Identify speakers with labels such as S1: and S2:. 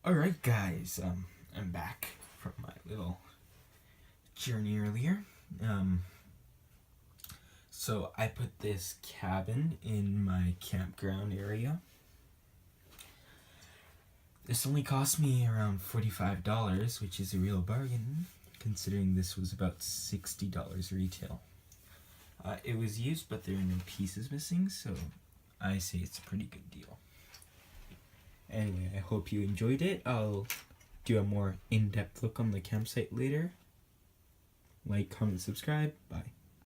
S1: Alright guys, I'm back from my little journey earlier. So I put this cabin in my campground area. This only cost me around $45, which is a real bargain, considering this was about $60 retail. It was used, but there are no pieces missing, so I say it's a pretty good deal. Anyway, I hope you enjoyed it. I'll do a more in-depth look on the campsite later. Like, comment, subscribe. Bye.